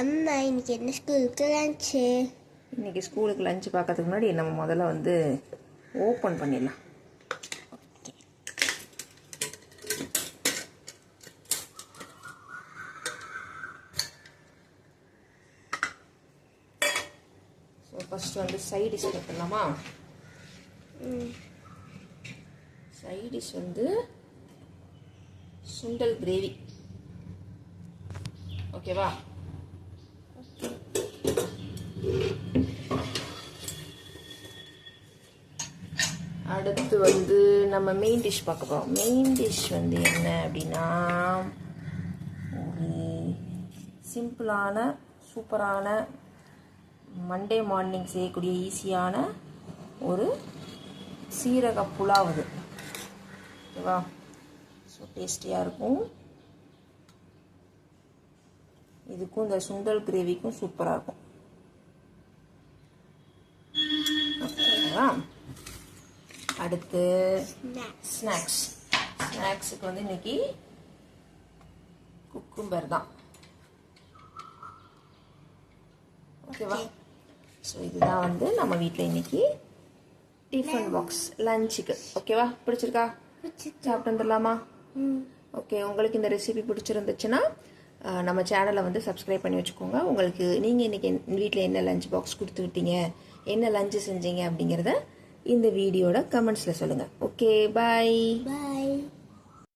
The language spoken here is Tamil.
அம்மா இன்னைக்கு என்ன ஸ்கூலுக்கு லஞ்சு? இன்னைக்கு ஸ்கூலுக்கு லஞ்சு பார்க்கறதுக்கு முன்னாடி நம்ம முதல்ல வந்து ஓப்பன் பண்ணிடலாம். ஸோ ஃபஸ்ட்டு வந்து சைட் டிஷ் எடுத்துடலாமா? சைட் டிஷ் வந்து சுண்டல் கிரேவி. ஓகேவா? அடுத்து வந்து நம்ம மெயின் டிஷ் பார்க்க போகிறோம். மெயின் டிஷ் வந்து என்ன அப்படின்னா, ஒரு சிம்பிளான சூப்பரான மண்டே மார்னிங் செய்யக்கூடிய ஈஸியான ஒரு சீரக புலாவ் இது. ஓகேவா? ஸோ டேஸ்டியாக இருக்கும். இதுக்கும் இந்த சுண்டல் கிரேவிக்கும் சூப்பராக இருக்கும். ஓகேவா? அடுத்து ஸ்நாக்ஸுக்கு வந்து இன்னைக்கு குக்கும்பர் தான். ஓகேவா? ஸோ இதுதான் வந்து நம்ம வீட்டில் இன்னைக்கு டிஃபன் பாக்ஸ் லஞ்சுக்கு. ஓகேவா? பிடிச்சிருக்கா? சாப்பிட்டு வந்துடலாமா? ஓகே, உங்களுக்கு இந்த ரெசிபி பிடிச்சிருந்துச்சுன்னா நம்ம சேனலை வந்து சப்ஸ்கிரைப் பண்ணி வச்சுக்கோங்க. உங்களுக்கு நீங்கள் இன்றைக்கி வீட்டில் என்ன லஞ்ச் பாக்ஸ் கொடுத்துக்கிட்டீங்க, என்ன லஞ்சு செஞ்சீங்க அப்படிங்கிறத இந்த வீடியோட கமெண்ட்ஸில் சொல்லுங்கள். ஓகே, பாய்.